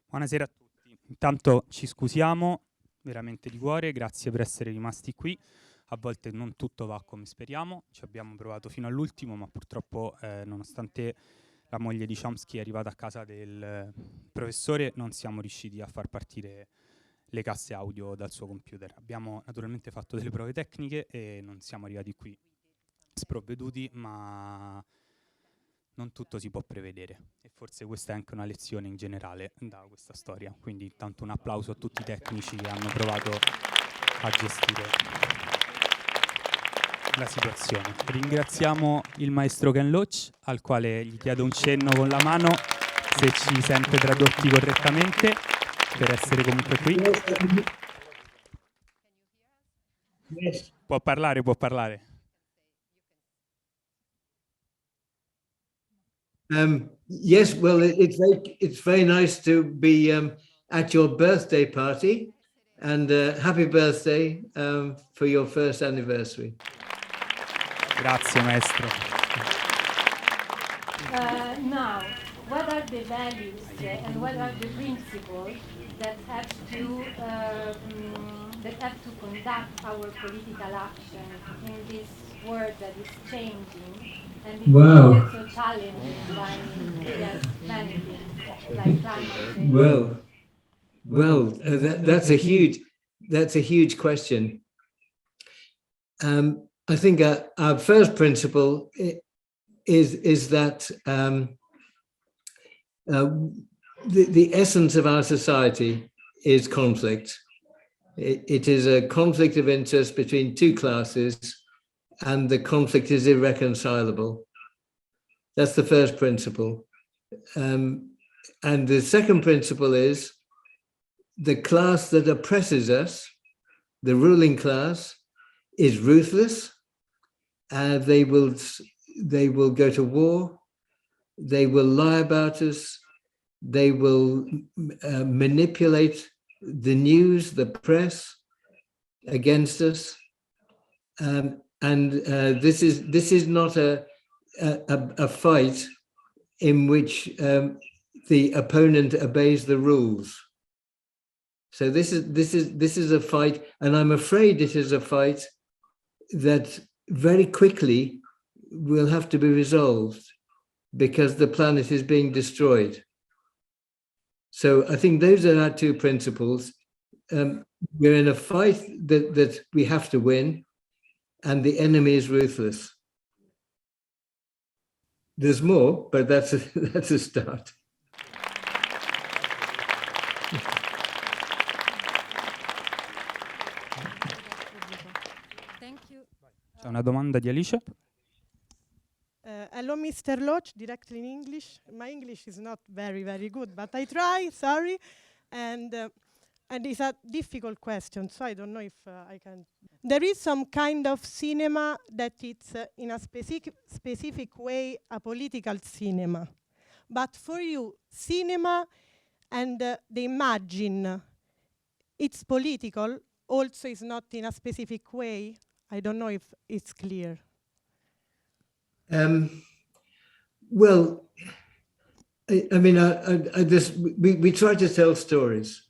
Buonasera a tutti. Intanto ci scusiamo veramente di cuore, grazie per essere rimasti qui. A volte non tutto va come speriamo, ci abbiamo provato fino all'ultimo, ma purtroppo nonostante la moglie di Chomsky è arrivata a casa del professore, non siamo riusciti a far partire le casse audio dal suo computer. Abbiamo naturalmente fatto delle prove tecniche e non siamo arrivati qui sprovveduti, ma non tutto si può prevedere e forse questa è anche una lezione in generale da questa storia. Quindi intanto un applauso a tutti i tecnici che hanno provato a gestire la situazione. Ringraziamo il maestro Ken Loach, al quale gli chiedo un cenno con la mano se ci sente tradotti correttamente, per essere comunque qui. Yes. Può parlare, può parlare. Yes, well, it's very nice to be at your birthday party, and happy birthday for your first anniversary. Grazie maestro. Now, what are the values and what are the principles that have to conduct our political action in this world that is changing and is also challenging by many things like climate change? That's a huge question. I think our first principle is that the essence of our society is conflict. It is a conflict of interest between two classes, and the conflict is irreconcilable. That's the first principle. And the second principle is the class that oppresses us, the ruling class, is ruthless. They will go to war. They will lie about us. They will manipulate the news, the press against us. This is not a fight in which the opponent obeys the rules. So this is a fight, and I'm afraid it is a fight that very quickly will have to be resolved because the planet is being destroyed. So I think those are our two principles. We're in a fight that we have to win, and the enemy is ruthless. There's more, but that's a start. Thank you. C'è una domanda di Alice? Hello, Mr. Loach, directly in English. My English is not very, very good, but I try, sorry. And it's a difficult question, so I don't know if I can. There is some kind of cinema that it's in a specific way a political cinema. But for you, cinema and the imagine, it's political, also is not in a specific way. I don't know if it's clear. Well, I mean, we try to tell stories.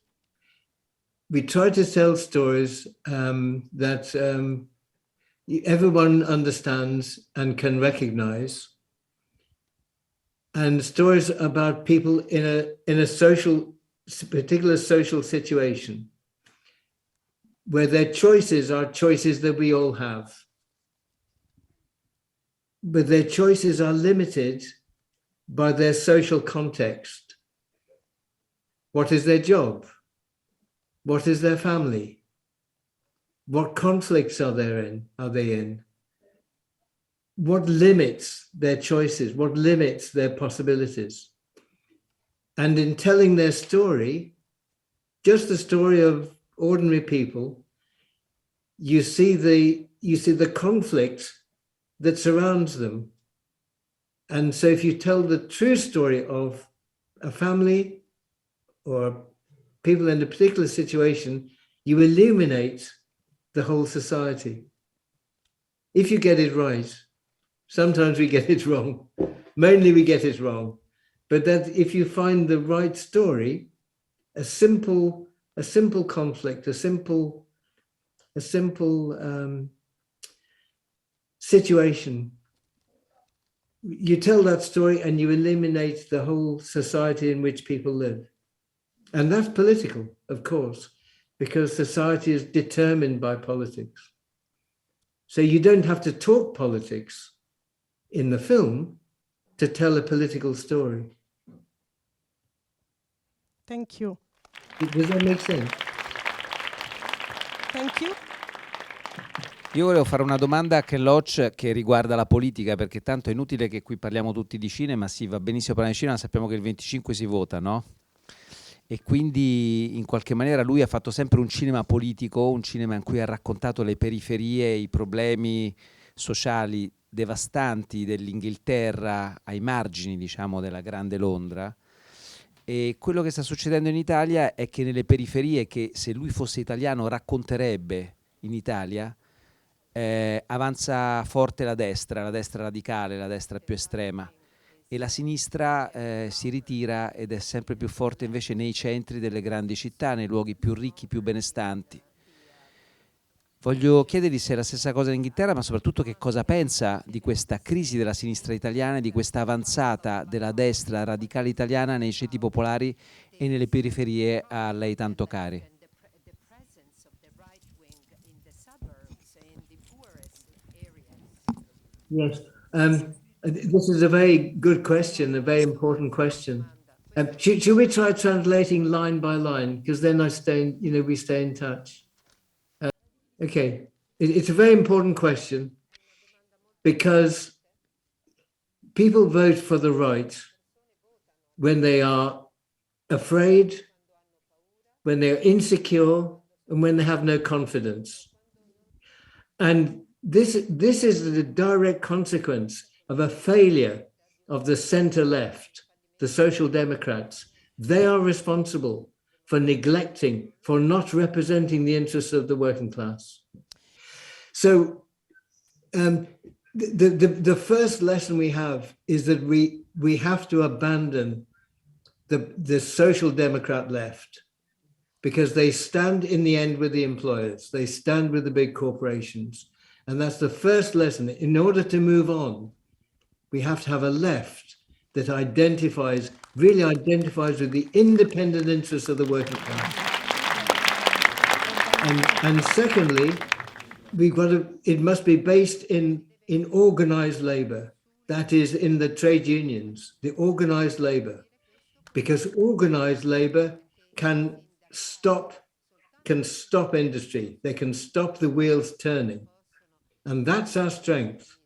We try to tell stories that everyone understands and can recognize, and stories about people in a particular social situation, where their choices are choices that we all have. But their choices are limited by their social context. What is their job? What is their family? What conflicts are they in? What limits their choices? What limits their possibilities? And in telling their story, just the story of ordinary people, you see the conflict that surrounds them. And so if you tell the true story of a family or people in a particular situation, you illuminate the whole society. If you get it right, sometimes we get it wrong, mainly we get it wrong, but that if you find the right story, a simple conflict, a simple situation. You tell that story and you eliminate the whole society in which people live. And that's political, of course, because society is determined by politics. So you don't have to talk politics in the film to tell a political story. Thank you. Does that make sense? Thank you. Io volevo fare una domanda a Ken Loach che riguarda la politica, perché tanto è inutile che qui parliamo tutti di cinema, sì, va benissimo parlare di cinema, sappiamo che il 25 si vota, no? E quindi in qualche maniera lui ha fatto sempre un cinema politico, un cinema in cui ha raccontato le periferie, i problemi sociali devastanti dell'Inghilterra ai margini, diciamo, della grande Londra. E quello che sta succedendo in Italia è che nelle periferie, che se lui fosse italiano racconterebbe in Italia, avanza forte la destra radicale, la destra più estrema, e la sinistra si ritira ed è sempre più forte invece nei centri delle grandi città, nei luoghi più ricchi, più benestanti. Voglio chiedergli se è la stessa cosa in Inghilterra, ma soprattutto che cosa pensa di questa crisi della sinistra italiana e di questa avanzata della destra radicale italiana nei ceti popolari e nelle periferie a lei tanto cari. Yes. This is a very good question, a very important question. Should we try translating line by line? Because then we stay in touch. Okay, it's a very important question because people vote for the right when they are afraid, when they're insecure, and when they have no confidence. And this is the direct consequence of a failure of the center left, the Social Democrats. They are responsible for neglecting, for not representing the interests of the working class. So the first lesson we have is that we have to abandon the Social Democrat left, because they stand in the end with the employers, they stand with the big corporations. And that's the first lesson. In order to move on, we have to have a left that really identifies with the independent interests of the working class. And secondly, it must be based in organized labor. That is, in the trade unions, the organized labor, because organized labor can stop industry. They can stop the wheels turning. And that's our strength.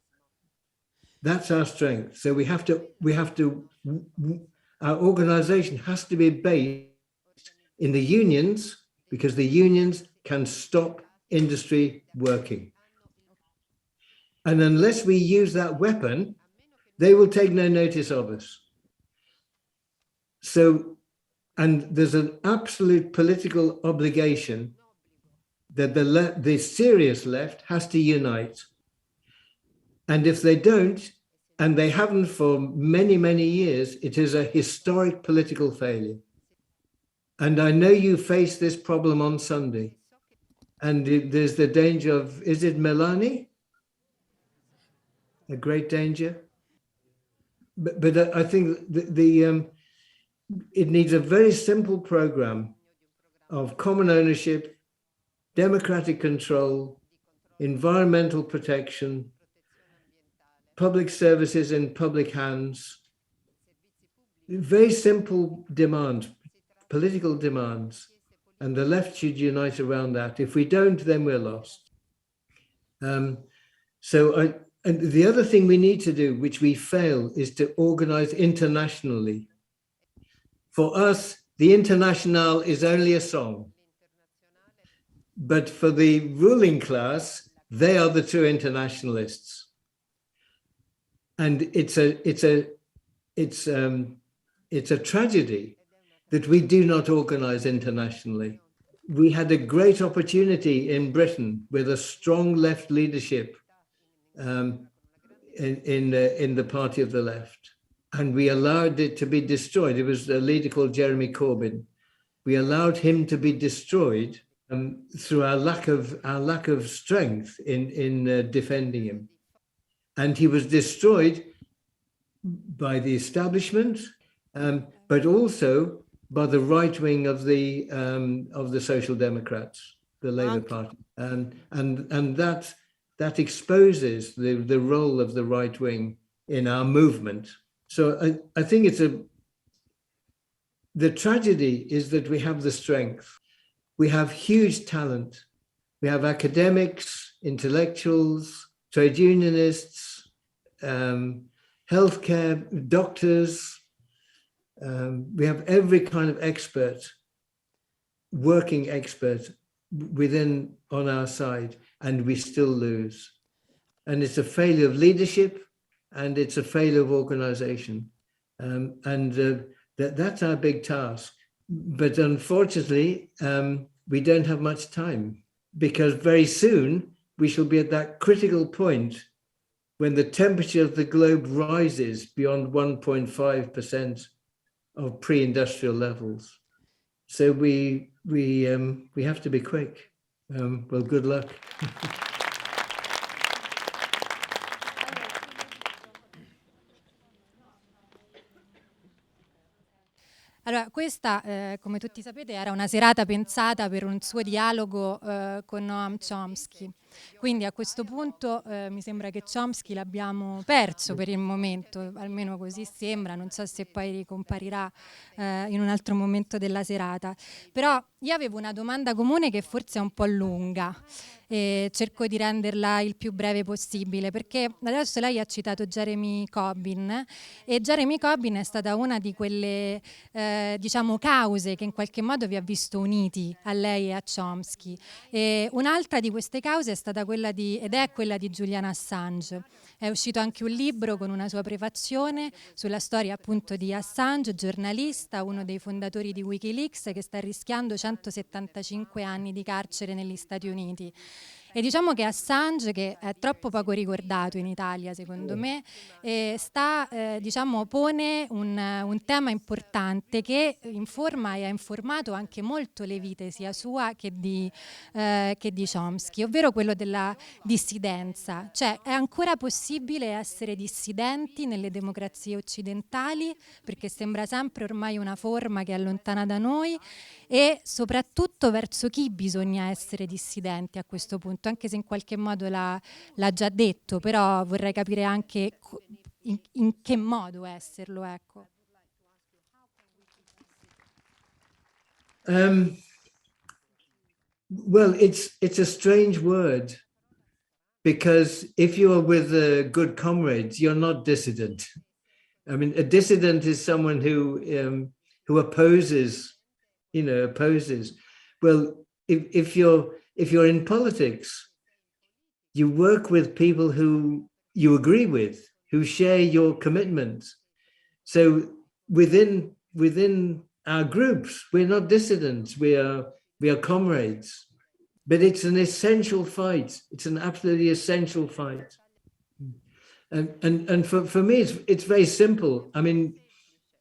That's our strength. So our organization has to be based in the unions, because the unions can stop industry working. And unless we use that weapon, they will take no notice of us. So, and there's an absolute political obligation that the serious left has to unite. And if they don't, and they haven't for many, many years, it is a historic political failure. And I know you face this problem on Sunday. And there's the danger of, is it Melanie? A great danger? But I think it needs a very simple program of common ownership, democratic control, environmental protection, public services in public hands, very simple demands, political demands, and the left should unite around that. If we don't, then we're lost. And the other thing we need to do, which we fail, is to organize internationally. For us, the Internationale is only a song. But for the ruling class, they are the true internationalists. And it's a tragedy that we do not organize internationally. We had a great opportunity in Britain with a strong left leadership in the party of the left, and we allowed it to be destroyed. It was a leader called Jeremy Corbyn, We allowed him to be destroyed through our lack of strength in defending him, and he was destroyed by the establishment, but also by the right wing of the Social Democrats, the Labour Party, and that exposes the role of the right wing in our movement. So I think the tragedy is that we have the strength. We have huge talent. We have academics, intellectuals, trade unionists, healthcare, doctors. We have every kind of expert, working expert on our side, and we still lose. And it's a failure of leadership, and it's a failure of organization. That's our big task. But unfortunately, we don't have much time, because very soon we shall be at that critical point when the temperature of the globe rises beyond 1.5% of pre-industrial levels. So we have to be quick. Well, good luck. Allora, questa, come tutti sapete, era una serata pensata per un suo dialogo con Noam Chomsky. Quindi a questo punto mi sembra che Chomsky l'abbiamo perso per il momento, almeno così sembra, non so se poi ricomparirà in un altro momento della serata. Però io avevo una domanda comune che forse è un po' lunga e cerco di renderla il più breve possibile, perché adesso lei ha citato Jeremy Corbyn, e Jeremy Corbyn è stata una di quelle diciamo cause che in qualche modo vi ha visto uniti a lei e a Chomsky. E un'altra di queste cause è stata quella di Julian Assange. È uscito anche un libro con una sua prefazione sulla storia appunto di Assange, giornalista, uno dei fondatori di Wikileaks, che sta rischiando 175 anni di carcere negli Stati Uniti. E diciamo che Assange, che è troppo poco ricordato in Italia secondo me, pone un tema importante che informa e ha informato anche molto le vite sia sua che di Chomsky, ovvero quello della dissidenza. Cioè, è ancora possibile essere dissidenti nelle democrazie occidentali, perché sembra sempre ormai una forma che è lontana da noi, e soprattutto verso chi bisogna essere dissidenti a questo punto, anche se in qualche modo l'ha già detto, però vorrei capire anche in che modo esserlo, ecco. Well, it's a strange word, because if you are with good comrades, you're not dissident. I mean, a dissident is someone who opposes. Well, if you're in politics, you work with people who you agree with, who share your commitments. So within our groups, we're not dissidents, we are comrades. But it's an essential fight. It's an absolutely essential fight. And for me, it's very simple. I mean,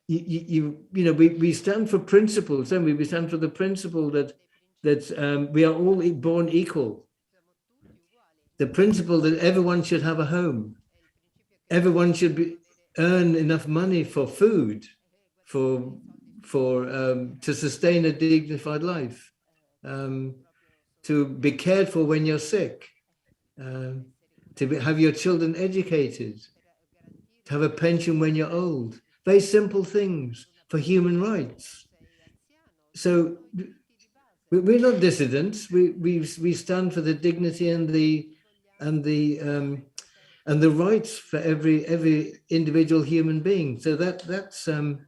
we stand for principles, don't we? We stand for the principle that we are all born equal. The principle that everyone should have a home. Everyone should earn enough money for food, to sustain a dignified life, to be cared for when you're sick, to have your children educated, to have a pension when you're old. Very simple things for human rights. So we're not dissidents. We stand for the dignity and the rights for every individual human being. So that's I'm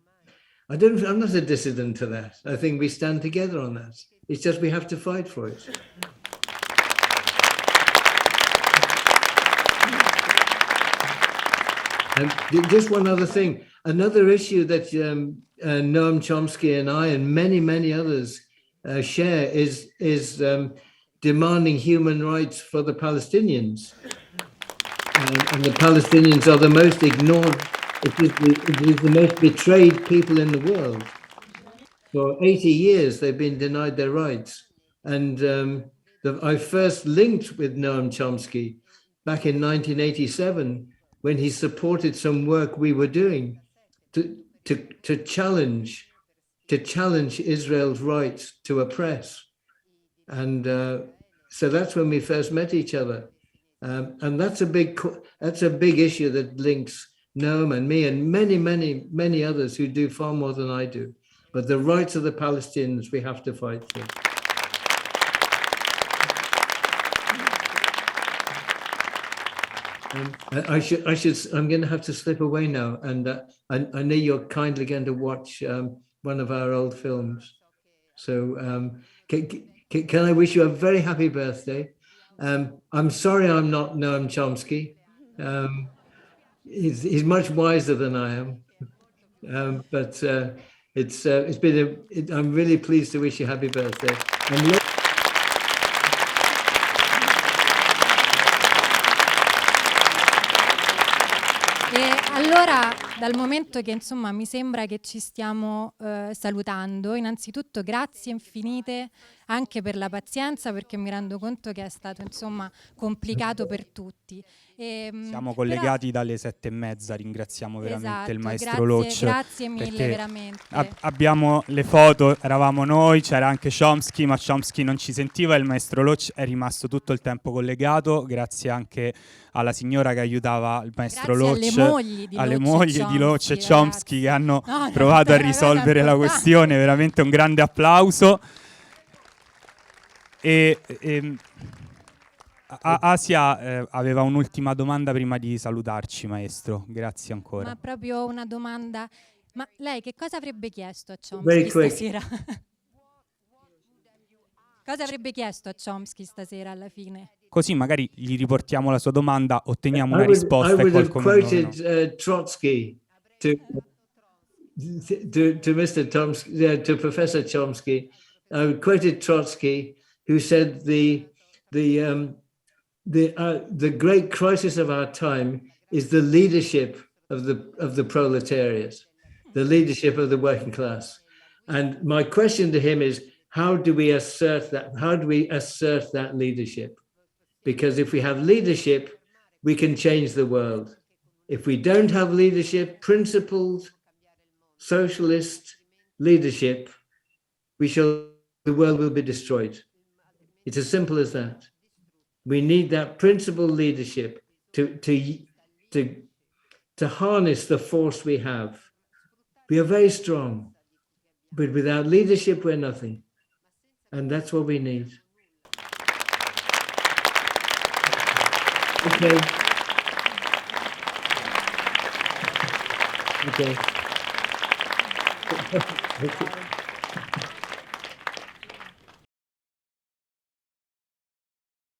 not a dissident to that. I think we stand together on that. It's just we have to fight for it. And just one other thing. Another issue that Noam Chomsky and I and many others share is demanding human rights for the Palestinians. And the Palestinians are the most ignored, it is the most betrayed people in the world. for 80 years, they've been denied their rights. And I first linked with Noam Chomsky back in 1987 when he supported some work we were doing to challenge Israel's right to oppress. And so that's when we first met each other. And that's a big issue that links Noam and me and many, many, many others who do far more than I do. But the rights of the Palestinians we have to fight for. I'm going to have to slip away now, and I know you're kindly going to watch one of our old films. So can I wish you a very happy birthday? I'm sorry I'm not Noam Chomsky. He's much wiser than I am, but it's been I'm really pleased to wish you happy birthday. Allora, dal momento che insomma mi sembra che ci stiamo salutando, innanzitutto grazie infinite anche per la pazienza, perché mi rendo conto che è stato insomma complicato per tutti. Siamo collegati dalle 7:30, ringraziamo veramente il maestro grazie, Loach. Grazie mille, veramente. Abbiamo le foto, eravamo noi, c'era anche Chomsky, ma Chomsky non ci sentiva, il maestro Loach è rimasto tutto il tempo collegato, grazie anche alla signora che aiutava il maestro Loach, alle mogli di Loach e Chomsky che hanno provato a risolvere la questione, veramente un grande applauso. Asia aveva un'ultima domanda prima di salutarci, maestro. Grazie ancora. Ma proprio una domanda. Ma lei che cosa avrebbe chiesto a Chomsky stasera? Cosa avrebbe chiesto a Chomsky stasera alla fine? Così magari gli riportiamo la sua domanda, otteniamo una risposta. I would have quoted Trotsky to Mr. Chomsky, to Professor Chomsky. I would quoted Trotsky, who said the great crisis of our time is the leadership of the proletariat, the leadership of the working class. And my question to him is, how do we assert that? How do we assert that leadership? Because if we have leadership, we can change the world. If we don't have leadership, principled, socialist leadership, the world will be destroyed. It's as simple as that. We need that principled leadership to harness the force we have. We are very strong, but without leadership, we're nothing. And that's what we need. Okay. Okay.